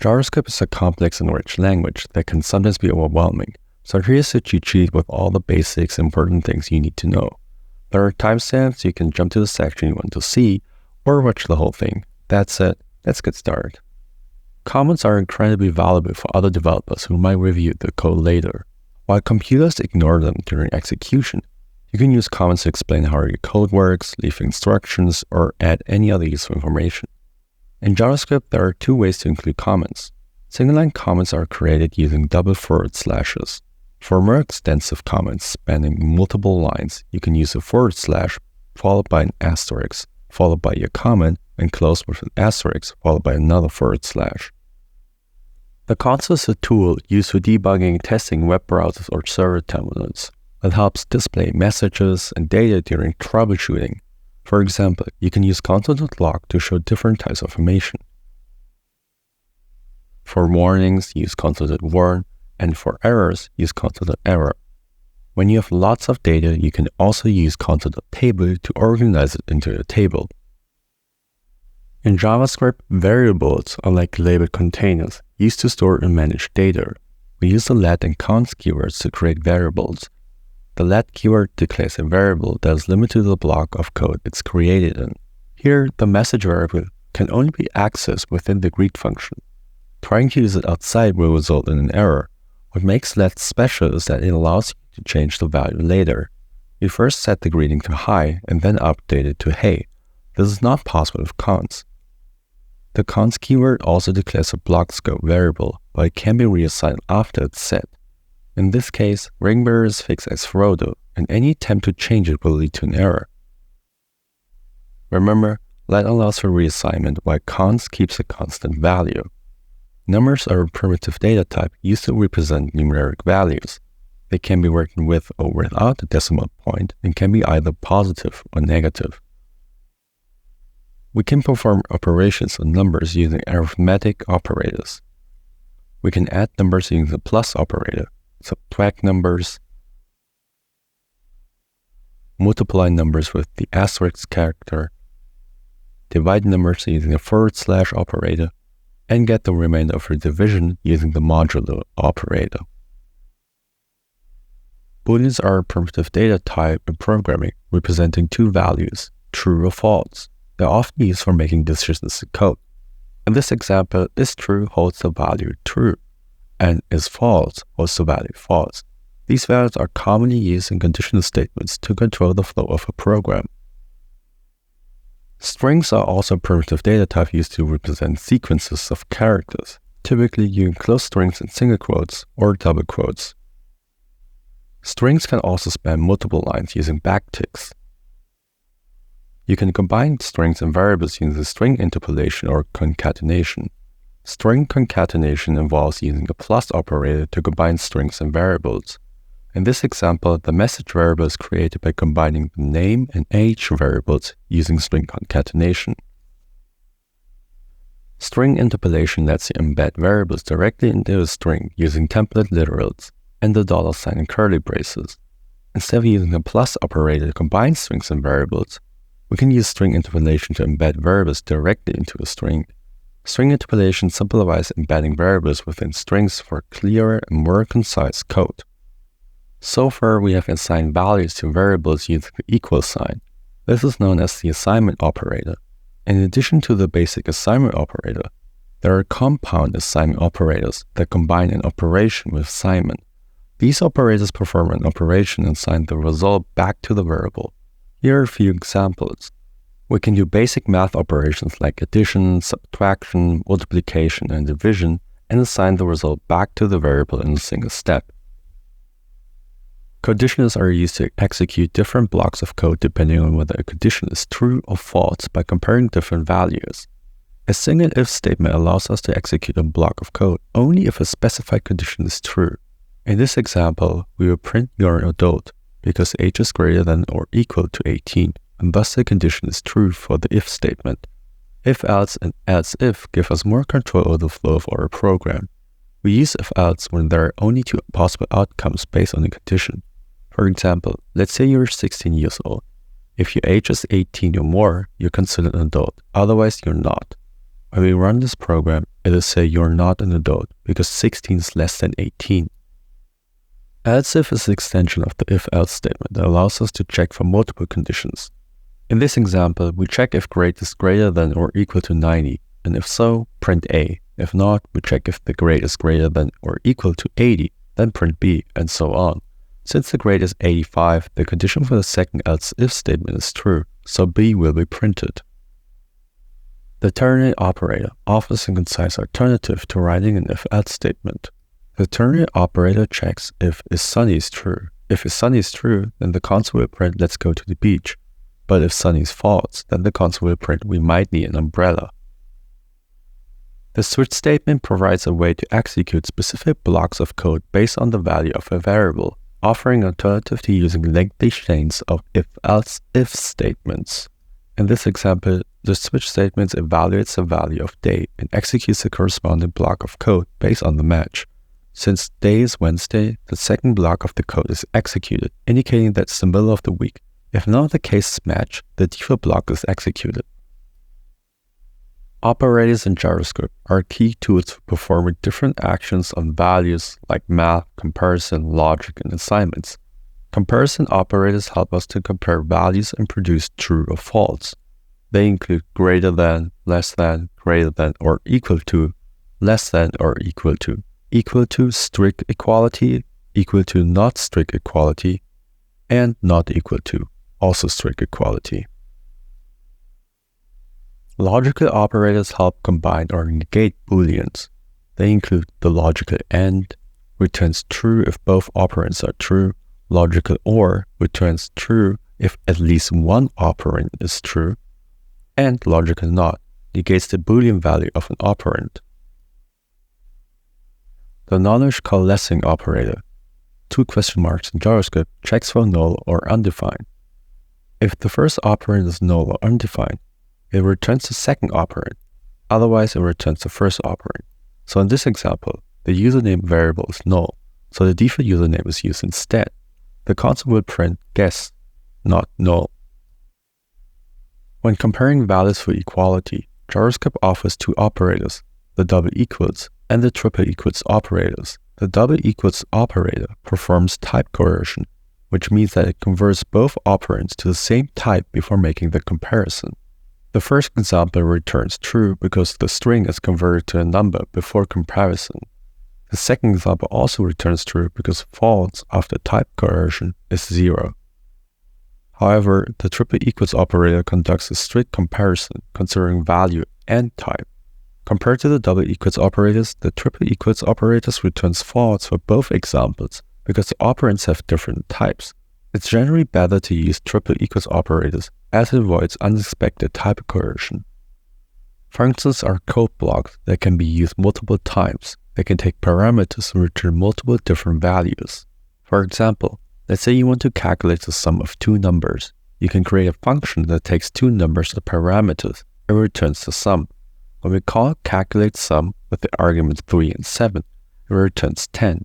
JavaScript is a complex and rich language that can sometimes be overwhelming, so here's a cheat sheet with all the basics and important things you need to know. There are timestamps so you can jump to the section you want to see, or watch the whole thing. That's it, let's get started. Comments are incredibly valuable for other developers who might review the code later. While computers ignore them during execution, you can use comments to explain how your code works, leave instructions, or add any other useful information. In JavaScript, there are two ways to include comments. Single-line comments are created using double forward slashes. For more extensive comments spanning multiple lines, you can use a forward slash followed by an asterisk, followed by your comment, and close with an asterisk followed by another forward slash. The console is a tool used for debugging and testing web browsers or server terminals that helps display messages and data during troubleshooting. For example, you can use console.log to show different types of information. For warnings, use console.warn, and for errors, use console.error. When you have lots of data, you can also use console.table to organize it into a table. In JavaScript, variables are like labeled containers used to store and manage data. We use the let and const keywords to create variables. The let keyword declares a variable that is limited to the block of code it's created in. Here, the message variable can only be accessed within the greet function. Trying to use it outside will result in an error. What makes let special is that it allows you to change the value later. You first set the greeting to hi and then update it to hey. This is not possible with const. The const keyword also declares a block scope variable, but it can be reassigned after it's set. In this case, ring bearer is fixed as Frodo, and any attempt to change it will lead to an error. Remember, let allows for reassignment while const keeps a constant value. Numbers are a primitive data type used to represent numeric values. They can be written with or without a decimal point and can be either positive or negative. We can perform operations on numbers using arithmetic operators. We can add numbers using the plus operator, subtract numbers, multiply numbers with the asterisk character, divide numbers using a forward slash operator, and get the remainder of a division using the modulo operator. Booleans are a primitive data type in programming representing two values, true or false. They're often used for making decisions in code. In this example, is true holds the value true, and is false holds the value false. These values are commonly used in conditional statements to control the flow of a program. Strings are also a primitive data type used to represent sequences of characters. Typically, you enclose strings in single quotes or double quotes. Strings can also span multiple lines using backticks. You can combine strings and variables using string interpolation or concatenation. String concatenation involves using a plus operator to combine strings and variables. In this example, the message variable is created by combining the name and age variables using string concatenation. String interpolation lets you embed variables directly into a string using template literals and the $ and curly braces. Instead of using a plus operator to combine strings and variables, we can use string interpolation to embed variables directly into a string. String interpolation simplifies embedding variables within strings for clearer and more concise code. So far, we have assigned values to variables using the equal sign. This is known as the assignment operator. In addition to the basic assignment operator, there are compound assignment operators that combine an operation with assignment. These operators perform an operation and assign the result back to the variable. Here are a few examples. We can do basic math operations like addition, subtraction, multiplication, and division, and assign the result back to the variable in a single step. Conditionals are used to execute different blocks of code depending on whether a condition is true or false by comparing different values. A single if statement allows us to execute a block of code only if a specified condition is true. In this example, we will print you're an adult because age is greater than or equal to 18, and thus the condition is true for the if statement. If-else and else-if give us more control over the flow of our program. We use if-else when there are only two possible outcomes based on a condition. For example, let's say you're 16 years old. If your age is 18 or more, you're considered an adult, otherwise you're not. When we run this program, it will say you're not an adult because 16 is less than 18. Else if is the extension of the if-else statement that allows us to check for multiple conditions. In this example, we check if grade is greater than or equal to 90, and if so, print A. If not, we check if the grade is greater than or equal to 80, then print B, and so on. Since the grade is 85, the condition for the second else if statement is true, so B will be printed. The ternary operator offers a concise alternative to writing an if-else statement. The ternary operator checks if sunny is true. If sunny is true, then the console will print let's go to the beach. But if sunny is false, then the console will print we might need an umbrella. The switch statement provides a way to execute specific blocks of code based on the value of a variable, offering an alternative to using lengthy chains of if-else if statements. In this example, the switch statement evaluates the value of day and executes the corresponding block of code based on the match. Since day is Wednesday, the second block of the code is executed, indicating that it's the middle of the week. If none of the cases match, the default block is executed. Operators in JavaScript are key tools for performing different actions on values like math, comparison, logic, and assignments. Comparison operators help us to compare values and produce true or false. They include greater than, less than, greater than or equal to, less than or equal to strict equality, equal to not strict equality, and not equal to, also strict equality. Logical operators help combine or negate Booleans. They include the logical AND, returns true if both operands are true, logical OR returns true if at least one operand is true, and logical NOT negates the Boolean value of an operand. The knowledge coalescing operator, 2 question marks in JavaScript, checks for null or undefined. If the first operand is null or undefined, it returns the second operand, otherwise it returns the first operand. So in this example, the username variable is null, so the default username is used instead. The console will print guess, not null. When comparing values for equality, JavaScript offers 2 operators, the double equals and the triple equals operators. The double equals operator performs type conversion, which means that it converts both operands to the same type before making the comparison. The first example returns true because the string is converted to a number before comparison. The second example also returns true because false after type conversion is 0. However, the triple equals operator conducts a strict comparison considering value and type. Compared to the double equals operators, the triple equals operators returns false for both examples because the operands have different types. It's generally better to use triple equals operators as it avoids unexpected type conversion. Functions are code blocks that can be used multiple times. They can take parameters and return multiple different values. For example, let's say you want to calculate the sum of 2 numbers. You can create a function that takes 2 numbers as parameters and returns the sum. When we call calculate sum with the arguments 3 and 7, it returns 10.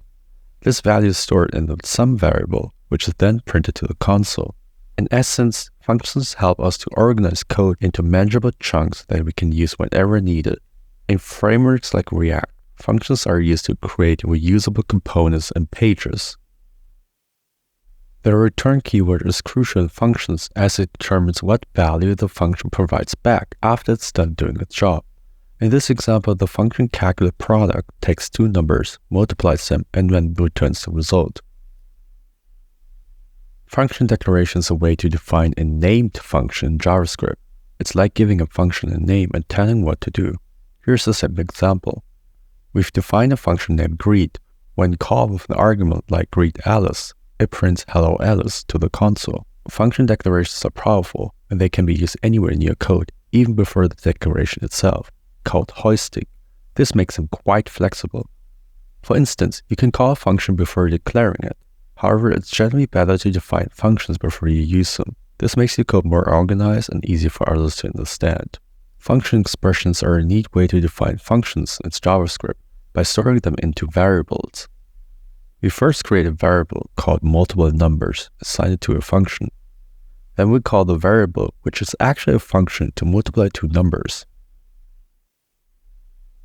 This value is stored in the sum variable, which is then printed to the console. In essence, functions help us to organize code into manageable chunks that we can use whenever needed. In frameworks like React, functions are used to create reusable components and pages. The return keyword is crucial in functions as it determines what value the function provides back after it's done doing its job. In this example, the function calculate product takes 2 numbers, multiplies them, and then returns the result. Function declaration is a way to define a named function in JavaScript. It's like giving a function a name and telling what to do. Here's a simple example. We've defined a function named greet. When called with an argument like greet Alice, it prints hello Alice to the console. Function declarations are powerful, and they can be used anywhere in your code, even before the declaration itself, called hoisting. This makes them quite flexible. For instance, you can call a function before declaring it. However, it's generally better to define functions before you use them. This makes your code more organized and easier for others to understand. Function expressions are a neat way to define functions in JavaScript by storing them into variables. We first create a variable called multiple numbers, assign it to a function. Then we call the variable, which is actually a function, to multiply 2 numbers.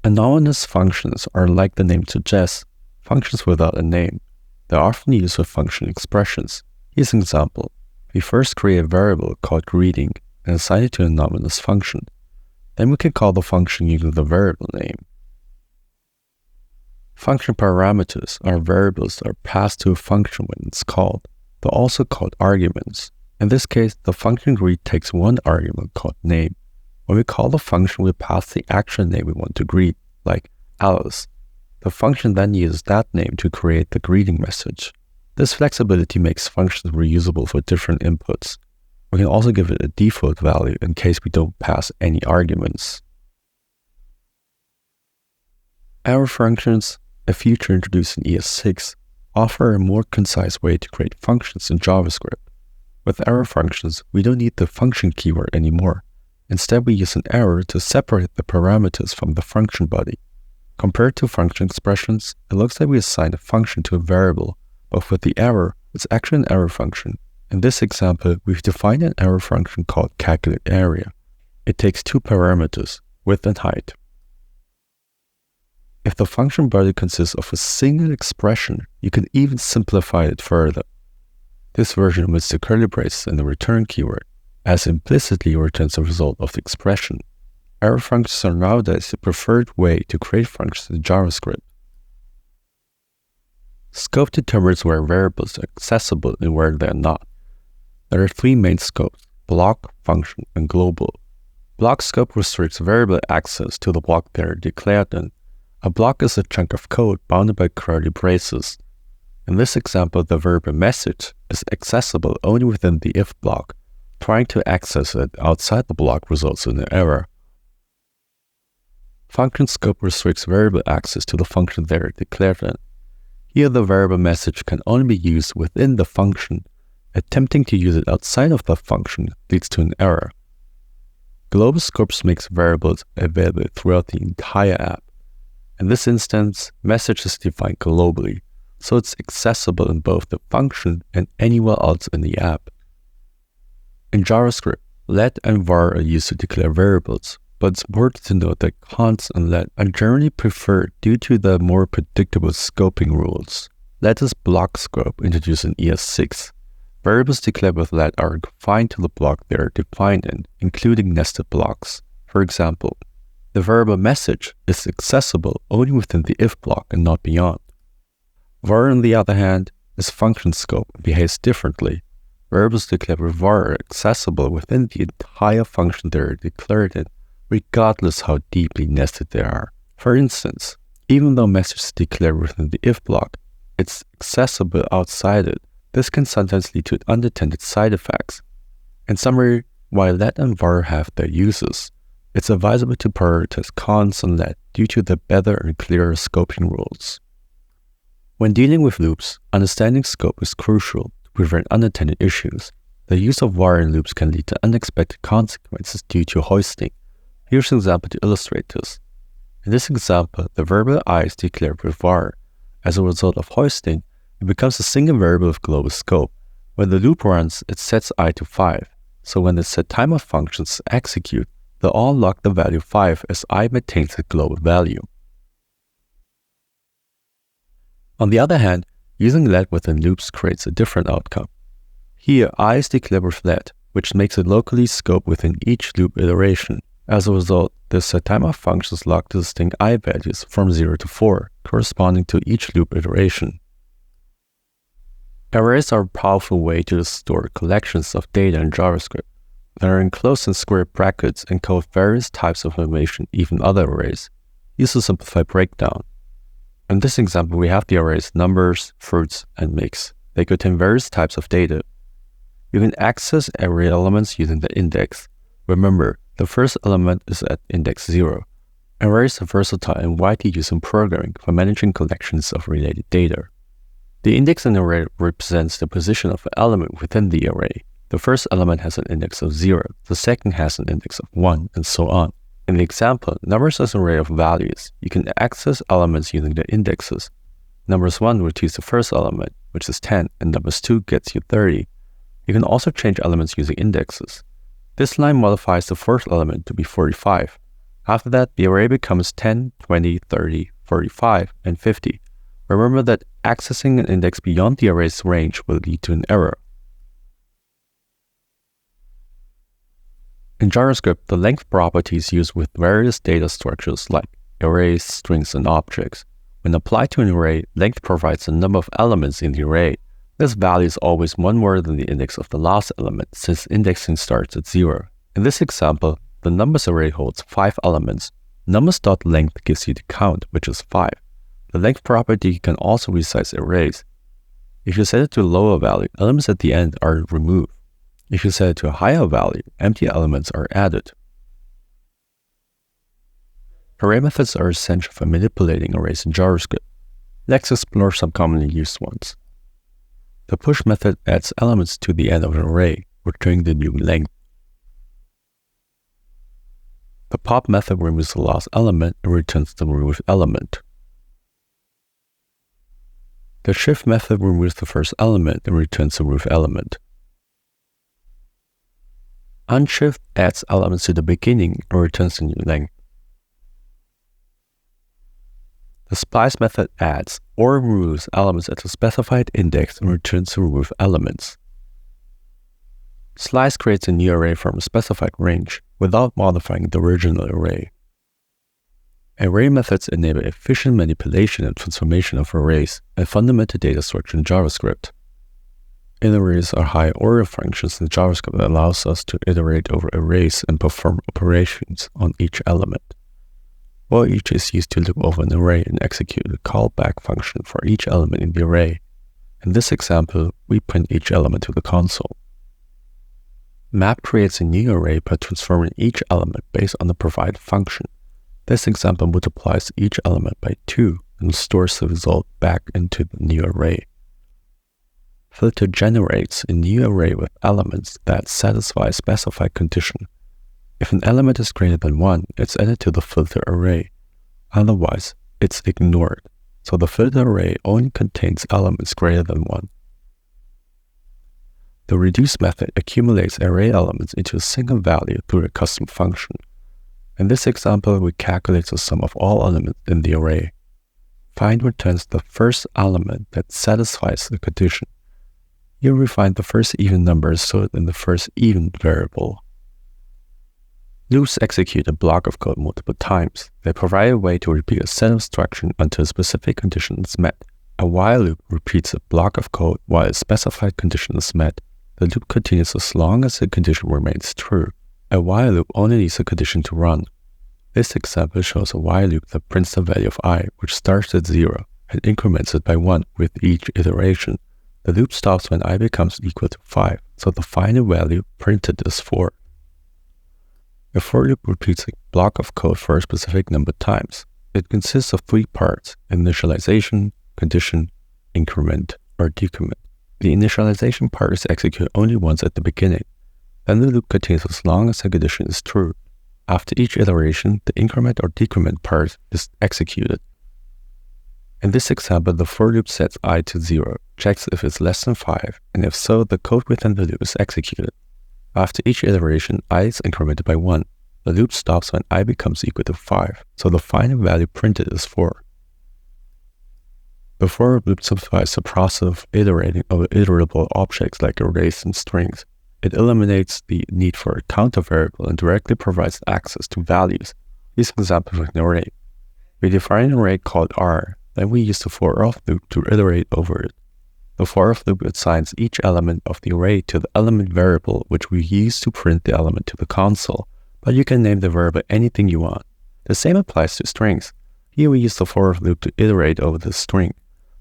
Anonymous functions are, like the name suggests, functions without a name. They're often used with function expressions. Here's an example. We first create a variable called greeting and assign it to an anonymous function. Then we can call the function using the variable name. Function parameters are variables that are passed to a function when it's called. They're also called arguments. In this case, the function greet takes one argument called name. When we call the function, we pass the actual name we want to greet, like Alice. The function then uses that name to create the greeting message. This flexibility makes functions reusable for different inputs. We can also give it a default value in case we don't pass any arguments. Arrow functions, a feature introduced in ES6, offer a more concise way to create functions in JavaScript. With arrow functions, we don't need the function keyword anymore. Instead, we use an arrow to separate the parameters from the function body. Compared to function expressions, it looks like we assign a function to a variable, but with the arrow, it's actually an arrow function. In this example, we've defined an arrow function called calculateArea. It takes two parameters, width and height. If the function body consists of a single expression, you can even simplify it further. This version omits the curly braces and the return keyword, as implicitly returns the result of the expression. Arrow functions are nowadays the preferred way to create functions in JavaScript. Scope determines where variables are accessible and where they are not. There are three main scopes: block, function, and global. Block scope restricts variable access to the block they are declared in. A block is a chunk of code bounded by curly braces. In this example, the variable message is accessible only within the if block. Trying to access it outside the block results in an error. Function scope restricts variable access to the function they are declared in. Here, the variable message can only be used within the function. Attempting to use it outside of the function leads to an error. Global scopes makes variables available throughout the entire app. In this instance, message is defined globally, so it's accessible in both the function and anywhere else in the app. In JavaScript, let and var are used to declare variables, but it's important to note that const and let are generally preferred due to the more predictable scoping rules. Let is block scope introduced in ES6. Variables declared with let are confined to the block they are defined in, including nested blocks. For example, the variable message is accessible only within the if block and not beyond. Var, on the other hand, is function scope and behaves differently. Variables declared with var are accessible within the entire function they are declared in, regardless how deeply nested they are. For instance, even though message is declared within the if block, it's accessible outside it. This can sometimes lead to unintended side effects. In summary, while let and var have their uses, it's advisable to prioritize const and let due to the better and clearer scoping rules. When dealing with loops, understanding scope is crucial to prevent unintended issues. The use of var in loops can lead to unexpected consequences due to hoisting. Here's an example to illustrate this. In this example, the variable I is declared with var. As a result of hoisting, it becomes a single variable with global scope. When the loop runs, it sets I to 5. So when the setTimer functions execute, they'll all log the value 5 as I maintains the global value. On the other hand, using let within loops creates a different outcome. Here, I is declared with let, which makes it locally scoped within each loop iteration. As a result, the setTimer functions log the distinct I values from 0 to 4, corresponding to each loop iteration. Arrays are a powerful way to store collections of data in JavaScript. They are enclosed in square brackets and code various types of information, even other arrays. Use a simplified breakdown. In this example, we have the arrays numbers, fruits, and mix. They contain various types of data. You can access array elements using the index. Remember, the first element is at index 0. Arrays are versatile and widely used in programming for managing collections of related data. The index in an array represents the position of an element within the array. The first element has an index of 0, the second has an index of 1, and so on. In the example, numbers is an array of values. You can access elements using the indexes. Numbers 1 retrieves the first element, which is 10, and numbers 2 gets you 30. You can also change elements using indexes. This line modifies the first element to be 45. After that, the array becomes 10, 20, 30, 45, and 50. Remember that accessing an index beyond the array's range will lead to an error. In JavaScript, the length property is used with various data structures like arrays, strings, and objects. When applied to an array, length provides the number of elements in the array. This value is always one more than the index of the last element, since indexing starts at 0. In this example, the numbers array holds 5 elements. Numbers.length gives you the count, which is 5. The length property can also resize arrays. If you set it to a lower value, elements at the end are removed. If you set it to a higher value, empty elements are added. Array methods are essential for manipulating arrays in JavaScript. Let's explore some commonly used ones. The push method adds elements to the end of an array, returning the new length. The pop method removes the last element and returns the removed element. The shift method removes the first element and returns the removed element. Unshift adds elements to the beginning and returns the new length. The splice method adds or removes elements at a specified index and returns the removed elements. Slice creates a new array from a specified range without modifying the original array. Array methods enable efficient manipulation and transformation of arrays, a fundamental data structure in JavaScript. Arrays are high-order functions in JavaScript that allows us to iterate over arrays and perform operations on each element. While each is used to loop over an array and execute a callback function for each element in the array. In this example, we print each element to the console. Map creates a new array by transforming each element based on the provided function. This example multiplies each element by 2 and stores the result back into the new array. Filter generates a new array with elements that satisfy a specified condition. If an element is greater than 1, it's added to the filter array. Otherwise, it's ignored. So the filter array only contains elements greater than 1. The reduce method accumulates array elements into a single value through a custom function. In this example, we calculate the sum of all elements in the array. Find returns the first element that satisfies the condition. Here we find the first even number stored in the first even variable. Loops execute a block of code multiple times. They provide a way to repeat a set of instructions until a specific condition is met. A while loop repeats a block of code while a specified condition is met. The loop continues as long as the condition remains true. A while loop only needs a condition to run. This example shows a while loop that prints the value of I, which starts at 0, and increments it by 1 with each iteration. The loop stops when I becomes equal to 5, so the final value printed is 4. A for loop repeats a block of code for a specific number of times. It consists of 3 parts: initialization, condition, increment, or decrement. The initialization part is executed only once at the beginning. Then the loop continues as long as the condition is true. After each iteration, the increment or decrement part is executed. In this example, the for loop sets I to 0, checks if it's less than 5, and if so, the code within the loop is executed. After each iteration, I is incremented by 1. The loop stops when I becomes equal to 5, so the final value printed is 4. The for loop simplifies the process of iterating over iterable objects like arrays and strings. It eliminates the need for a counter variable and directly provides access to values. Here's an example of an array. We define an array called R, then we use the for loop to iterate over it. The for loop assigns each element of the array to the element variable, which we use to print the element to the console, but you can name the variable anything you want. The same applies to strings. Here we use the for loop to iterate over the string.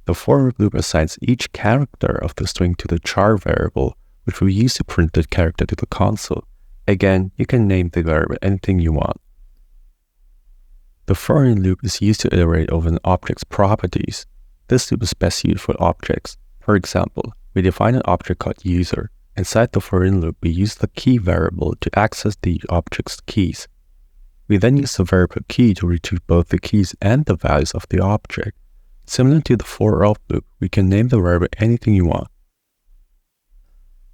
The for loop assigns each character of the string to the char variable, which we use to print the character to the console. Again, you can name the variable anything you want. The for loop is used to iterate over an object's properties. This loop is best used for objects. For example, we define an object called user. Inside the for loop, we use the key variable to access the object's keys. We then use the variable key to retrieve both the keys and the values of the object. Similar to the for loop, we can name the variable anything you want.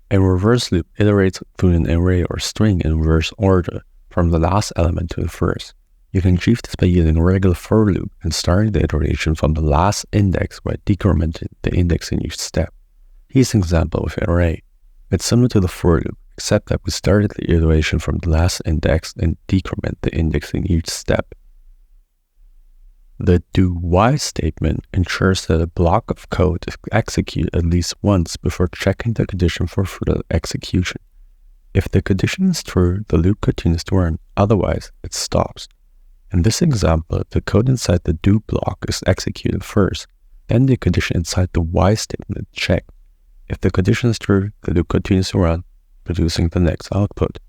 A reverse loop iterates through an array or string in reverse order, from the last element to the first. You can achieve this by using a regular for loop and starting the iteration from the last index by decrementing the index in each step. Here's an example with an array. It's similar to the for loop, except that we started the iteration from the last index and decrement the index in each step. The do while statement ensures that a block of code is executed at least once before checking the condition for further execution. If the condition is true, the loop continues to run, otherwise it stops. In this example, the code inside the do block is executed first, then the condition inside the while statement is checked. If the condition is true, the loop continues to run, producing the next output.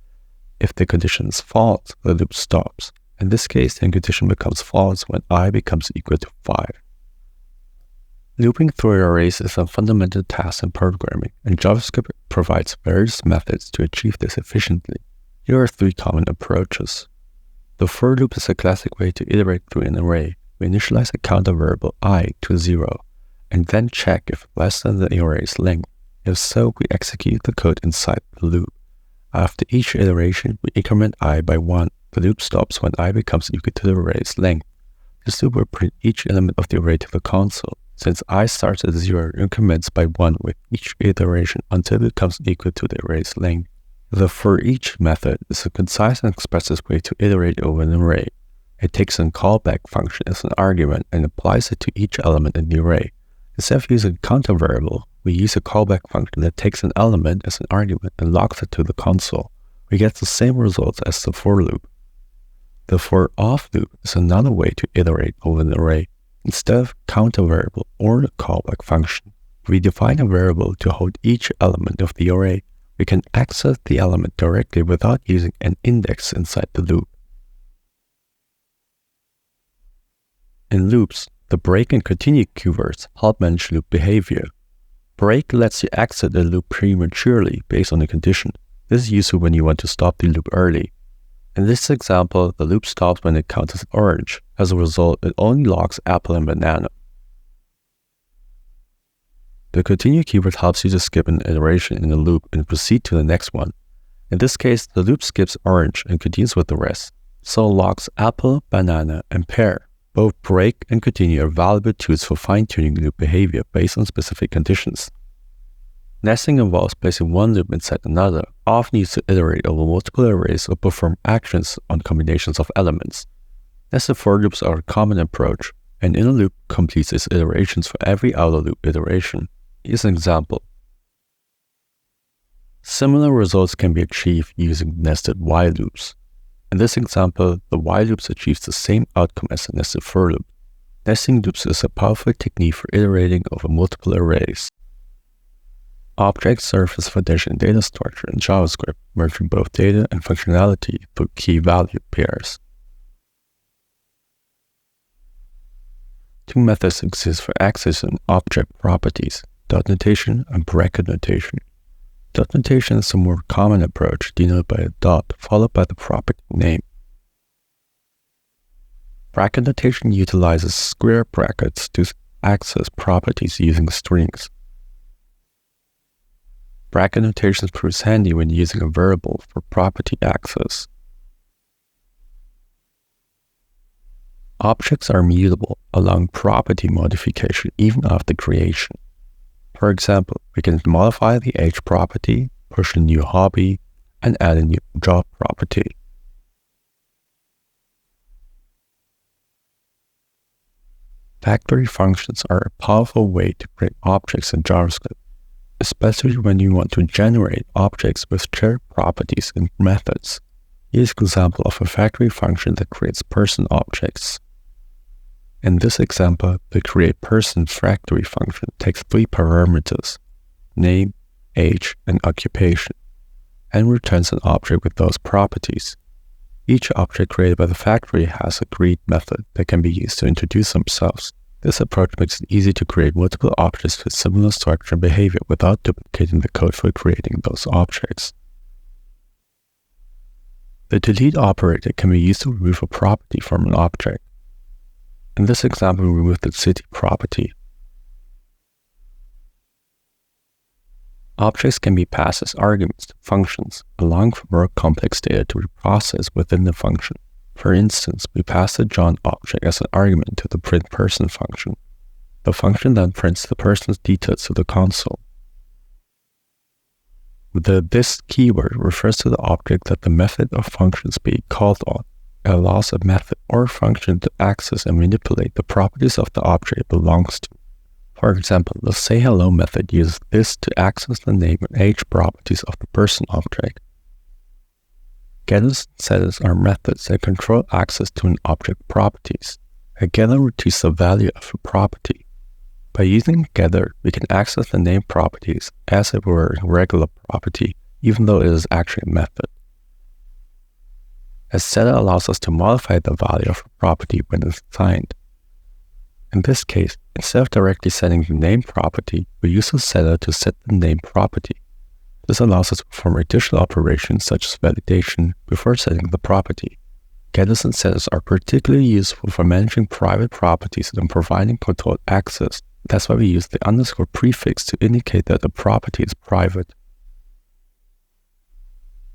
If the condition is false, the loop stops. In this case, the condition becomes false when I becomes equal to 5. Looping through arrays is a fundamental task in programming, and JavaScript provides various methods to achieve this efficiently. Here are 3 common approaches. The for loop is a classic way to iterate through an array. We initialize a counter variable I to 0, and then check if less than the array's length. If so, we execute the code inside the loop. After each iteration, we increment I by 1. The loop stops when I becomes equal to the array's length. This loop will print each element of the array to the console. Since I starts at 0, increments by 1 with each iteration until it becomes equal to the array's length. The for each method is a concise and expressive way to iterate over an array. It takes a callback function as an argument and applies it to each element in the array. Instead of using a counter variable, we use a callback function that takes an element as an argument and locks it to the console. We get the same results as the for loop. The for off loop is another way to iterate over an array. Instead of counter variable or the callback function, we define a variable to hold each element of the array. We can access the element directly without using an index inside the loop. In loops, the break and continue keywords help manage loop behavior. Break lets you exit a loop prematurely based on a condition. This is useful when you want to stop the loop early. In this example, the loop stops when it counts as orange. As a result, it only logs apple and banana. The continue keyword helps you to skip an iteration in the loop and proceed to the next one. In this case, the loop skips orange and continues with the rest, so it logs apple, banana, and pear. Both break and continue are valuable tools for fine-tuning loop behavior based on specific conditions. Nesting involves placing one loop inside another, often used to iterate over multiple arrays or perform actions on combinations of elements. Nested for loops are a common approach. An inner loop completes its iterations for every outer loop iteration. Here's an example. Similar results can be achieved using nested while loops. In this example, the while loops achieves the same outcome as the nested for loop. Nesting loops is a powerful technique for iterating over multiple arrays. Objects serve as foundation data structure in JavaScript, merging both data and functionality through key-value pairs. 2 methods exist for accessing object properties: dot notation and bracket notation. Dot notation is a more common approach denoted by a dot followed by the property name. Bracket notation utilizes square brackets to access properties using strings. Bracket notation proves handy when using a variable for property access. Objects are mutable, allowing property modification even after creation. For example, we can modify the age property, push a new hobby, and add a new job property. Factory functions are a powerful way to create objects in JavaScript, especially when you want to generate objects with shared properties and methods. Here's an example of a factory function that creates person objects. In this example, the createPerson factory function takes 3 parameters, name, age, and occupation, and returns an object with those properties. Each object created by the factory has a create method that can be used to introduce themselves. This approach makes it easy to create multiple objects with similar structure and behavior without duplicating the code for creating those objects. The delete operator can be used to remove a property from an object. In this example, we remove the city property. Objects can be passed as arguments to functions, allowing for more complex data to be processed within the function. For instance, we pass the John object as an argument to the printPerson function. The function then prints the person's details to the console. The this keyword refers to the object that the method or function is being called on. It allows a method or function to access and manipulate the properties of the object it belongs to. For example, the sayHello method uses this to access the name and age properties of the person object. Getters and setters are methods that control access to an object properties. A getter retrieves the value of a property. By using a getter, we can access the name properties as if it were a regular property, even though it is actually a method. A setter allows us to modify the value of a property when it's assigned. In this case, instead of directly setting the name property, we use a setter to set the name property. This allows us to perform additional operations such as validation before setting the property. Getters and setters are particularly useful for managing private properties and providing controlled access. That's why we use the underscore prefix to indicate that the property is private.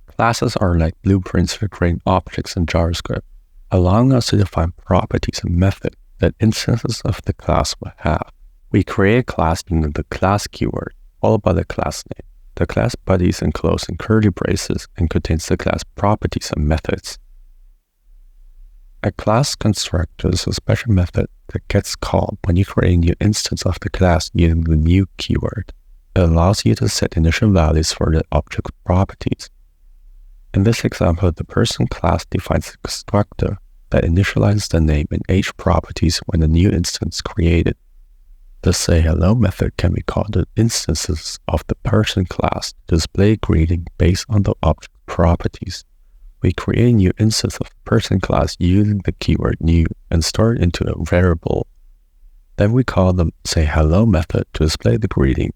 Classes are like blueprints for creating objects in JavaScript, allowing us to define properties and methods that instances of the class will have. We create a class using the class keyword, followed by the class name. The class body is enclosed in curly braces and contains the class properties and methods. A class constructor is a special method that gets called when you create a new instance of the class using the new keyword. It allows you to set initial values for the object properties. In this example, the person class defines a constructor that initializes the name and age properties when a new instance is created. The sayHello method can be called in instances of the person class to display a greeting based on the object properties. We create a new instance of the person class using the keyword new and store it into a variable. Then we call the sayHello method to display the greeting.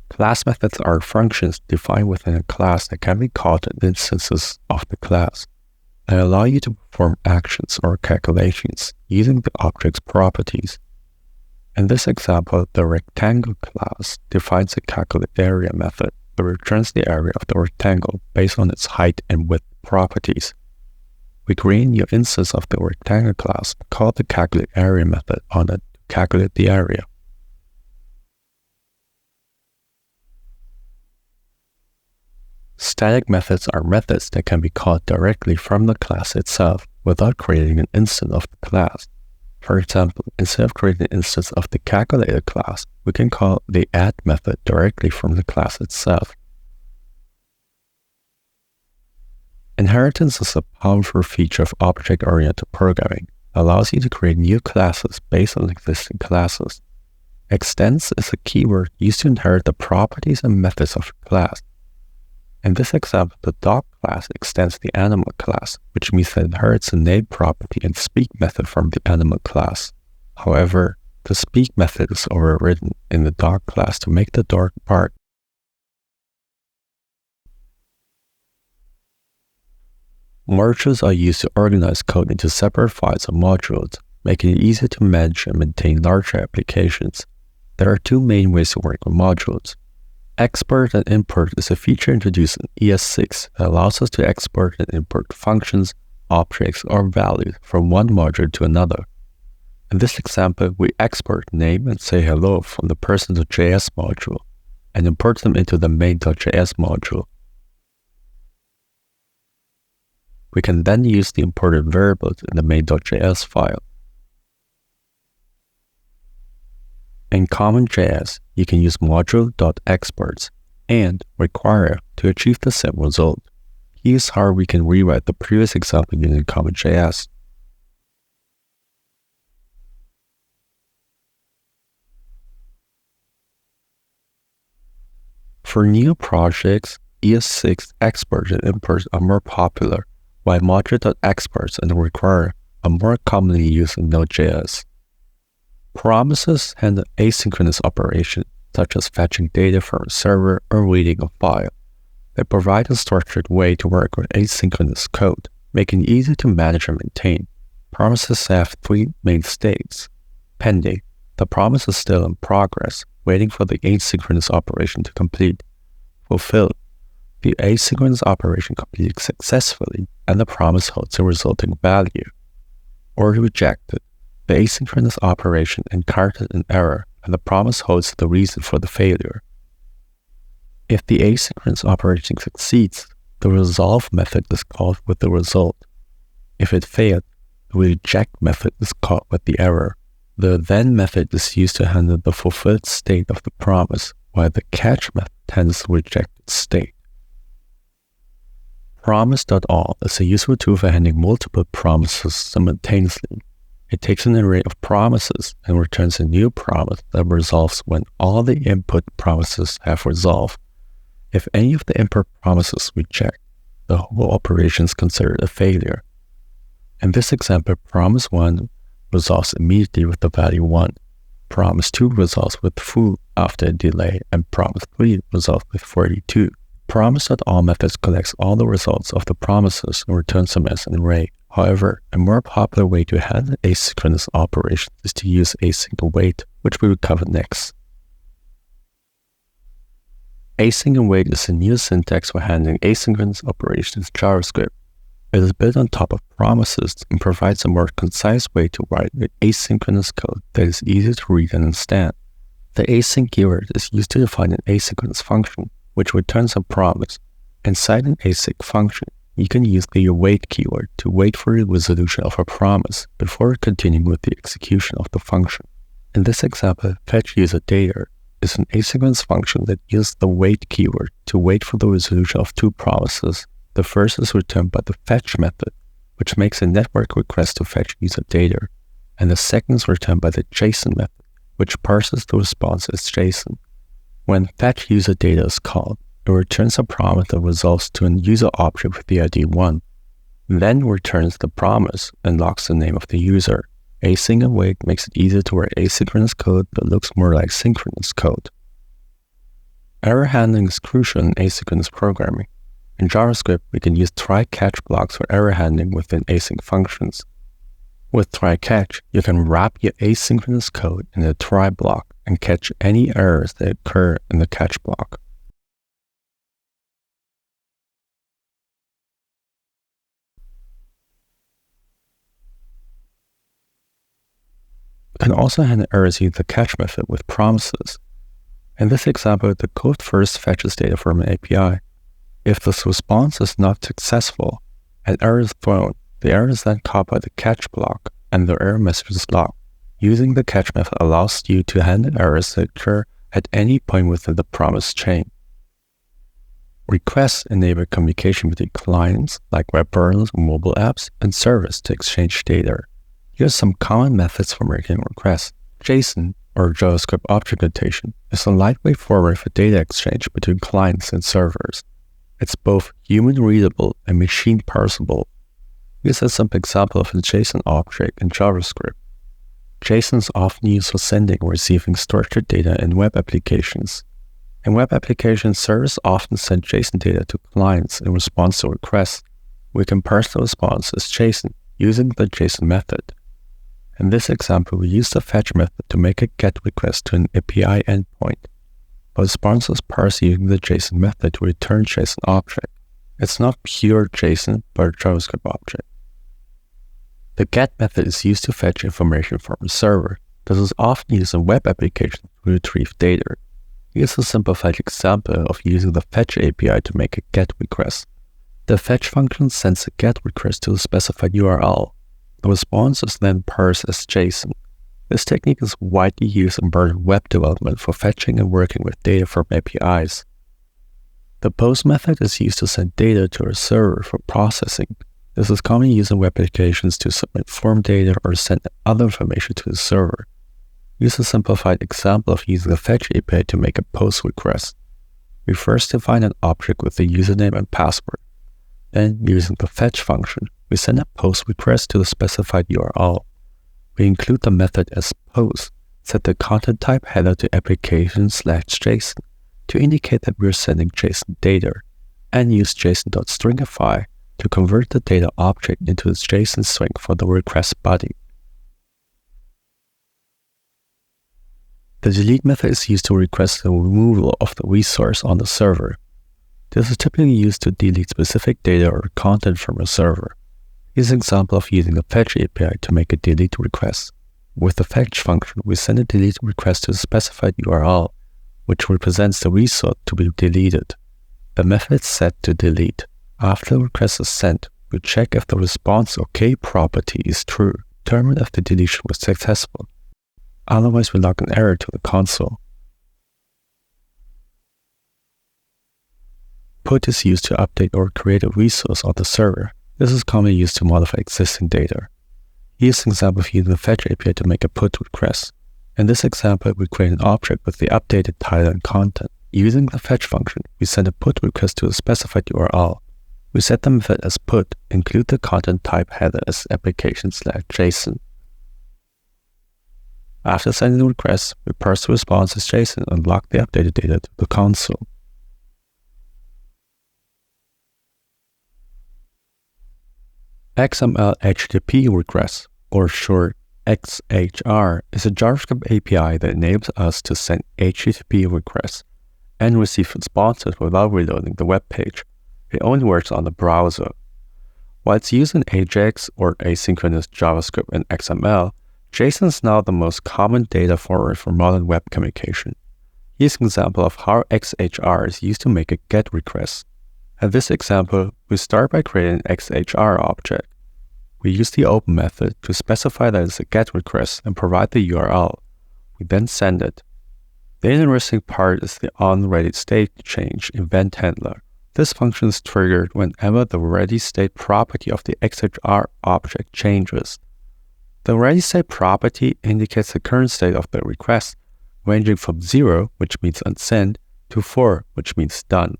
Class methods are functions defined within a class that can be called in instances of the class. They allow you to perform actions or calculations using the object's properties. In this example, the rectangle class defines a calculate area method that returns the area of the rectangle based on its height and width properties. We create a new instance of the rectangle class called the calculate area method on it to calculate the area. Static methods are methods that can be called directly from the class itself without creating an instance of the class. For example, instead of creating an instance of the calculator class, we can call the add method directly from the class itself. Inheritance is a powerful feature of object-oriented programming. It allows you to create new classes based on existing classes. Extends is a keyword used to inherit the properties and methods of a class. In this example, the dog class extends the animal class, which means that it inherits the name property and speak method from the animal class. However, the speak method is overridden in the dog class to make the dog bark. Modules are used to organize code into separate files or modules, making it easier to manage and maintain larger applications. There are two main ways to work with modules. Export and import is a feature introduced in ES6 that allows us to export and import functions, objects, or values from one module to another. In this example, we export name and sayHello from the person.js module and import them into the main.js module. We can then use the imported variables in the main.js file. In CommonJS, you can use module.exports and require to achieve the same result. Here's how we can rewrite the previous example using CommonJS. For new projects, ES6 exports and imports are more popular, while module.exports and require are more commonly used in Node.js. Promises handle asynchronous operations, such as fetching data from a server or reading a file. They provide a structured way to work with asynchronous code, making it easy to manage and maintain. Promises have three main states. Pending. The promise is still in progress, waiting for the asynchronous operation to complete. Fulfilled. the asynchronous operation completed successfully and the promise holds the resulting value. Or rejected, the asynchronous operation encountered an error and the promise holds the reason for the failure. If the asynchronous operation succeeds, the resolve method is called with the result. If it failed, the reject method is called with the error. The then method is used to handle the fulfilled state of the promise, while the catch method handles the rejected state. Promise.all is a useful tool for handling multiple promises simultaneously. It takes an array of promises and returns a new promise that resolves when all the input promises have resolved. If any of the input promises reject, the whole operation is considered a failure. In this example, promise 1 resolves immediately with the value 1, promise 2 resolves with foo after a delay, and promise 3 resolves with 42. Promise.all method collects all the results of the promises and returns them as an array. However, a more popular way to handle asynchronous operations is to use async await, which we will cover next. Async await is a new syntax for handling asynchronous operations in JavaScript. It is built on top of promises and provides a more concise way to write asynchronous code that is easy to read and understand. The async keyword is used to define an asynchronous function, which returns a promise. Inside an async function, you can use the await keyword to wait for the resolution of a promise before continuing with the execution of the function. In this example, fetchUserData is an asynchronous function that uses the wait keyword to wait for the resolution of two promises. The first is returned by the fetch method, which makes a network request to fetch user data, and the second is returned by the JSON method, which parses the response as JSON. When fetch user data is called, it returns a promise that resolves to a user object with the ID 1, then returns the promise and locks the name of the user. Async await makes it easier to write asynchronous code that looks more like synchronous code. Error handling is crucial in asynchronous programming. In JavaScript, we can use try-catch blocks for error handling within async functions. With try-catch, you can wrap your asynchronous code in a try block and catch any errors that occur in the catch block. You can also handle errors using the catch method with promises. In this example, the code first fetches data from an API. If this response is not successful, an error is thrown. The error is then caught by the catch block, and the error message is logged. Using the catch method allows you to handle errors that occur at any point within the promise chain. Requests enable communication between clients, like web browsers, mobile apps, and servers to exchange data. Here are some common methods for making requests. JSON, or JavaScript Object Notation, is a lightweight format for data exchange between clients and servers. It's both human-readable and machine-parsable. Here's a simple example of a JSON object in JavaScript. JSON is often used for sending or receiving structured data in web applications. In web applications, servers often send JSON data to clients in response to requests. We can parse the response as JSON using the JSON method. In this example, we use the fetch method to make a GET request to an API endpoint. The response is parsed using the JSON method to return JSON object. It's not pure JSON, but a JavaScript object. The GET method is used to fetch information from a server. This is often used in web applications to retrieve data. Here's a simplified example of using the fetch API to make a GET request. The fetch function sends a GET request to a specified URL. The response is then parsed as JSON. This technique is widely used in modern web development for fetching and working with data from APIs. The POST method is used to send data to a server for processing. This is commonly used in web applications to submit form data or send other information to the server. Here's a simplified example of using the fetch API to make a POST request. We first define an object with the username and password. Then, using the fetch function, we send a POST request to the specified URL. We include the method as POST, set the content type header to application/JSON to indicate that we're sending JSON data, and use JSON.stringify to convert the data object into its JSON string for the request body. The delete method is used to request the removal of the resource on the server. This is typically used to delete specific data or content from a server. Here's an example of using the fetch API to make a delete request. With the fetch function, we send a delete request to a specified URL, which represents the resource to be deleted. The method is set to delete. After the request is sent, we check if the response OK property is true, determine if the deletion was successful. Otherwise, we log an error to the console. Put is used to update or create a resource on the server. This is commonly used to modify existing data. Here's an example of using the fetch API to make a put request. In this example, we create an object with the updated title and content. Using the fetch function, we send a put request to a specified URL. We set the method as put, include the content type header as application/JSON. After sending the request, we parse the response as JSON and log the updated data to the console. XML HTTP request, or short XHR, is a JavaScript API that enables us to send HTTP requests and receive responses without reloading the web page. It only works on the browser. While it's used in AJAX or asynchronous JavaScript and XML, JSON is now the most common data format for modern web communication. Here's an example of how XHR is used to make a GET request. In this example, we start by creating an XHR object. We use the open method to specify that it's a GET request and provide the URL. We then send it. The interesting part is the onReadyState change event handler. This function is triggered whenever the ReadyState property of the XHR object changes. The ReadyState property indicates the current state of the request, ranging from 0, which means unsent, to 4, which means done.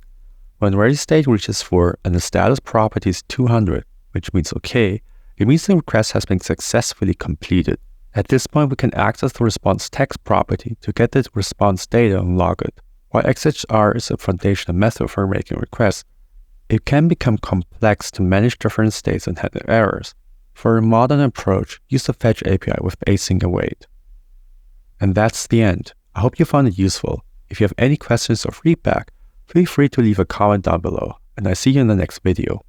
When ReadyState reaches 4 and the status property is 200, which means OK, it means the request has been successfully completed. At this point, we can access the response text property to get the response data and log it. While XHR is a foundational method for making requests, it can become complex to manage different states and handle errors. For a modern approach, use the fetch API with async await. And that's the end. I hope you found it useful. If you have any questions or feedback, feel free to leave a comment down below, and I see you in the next video.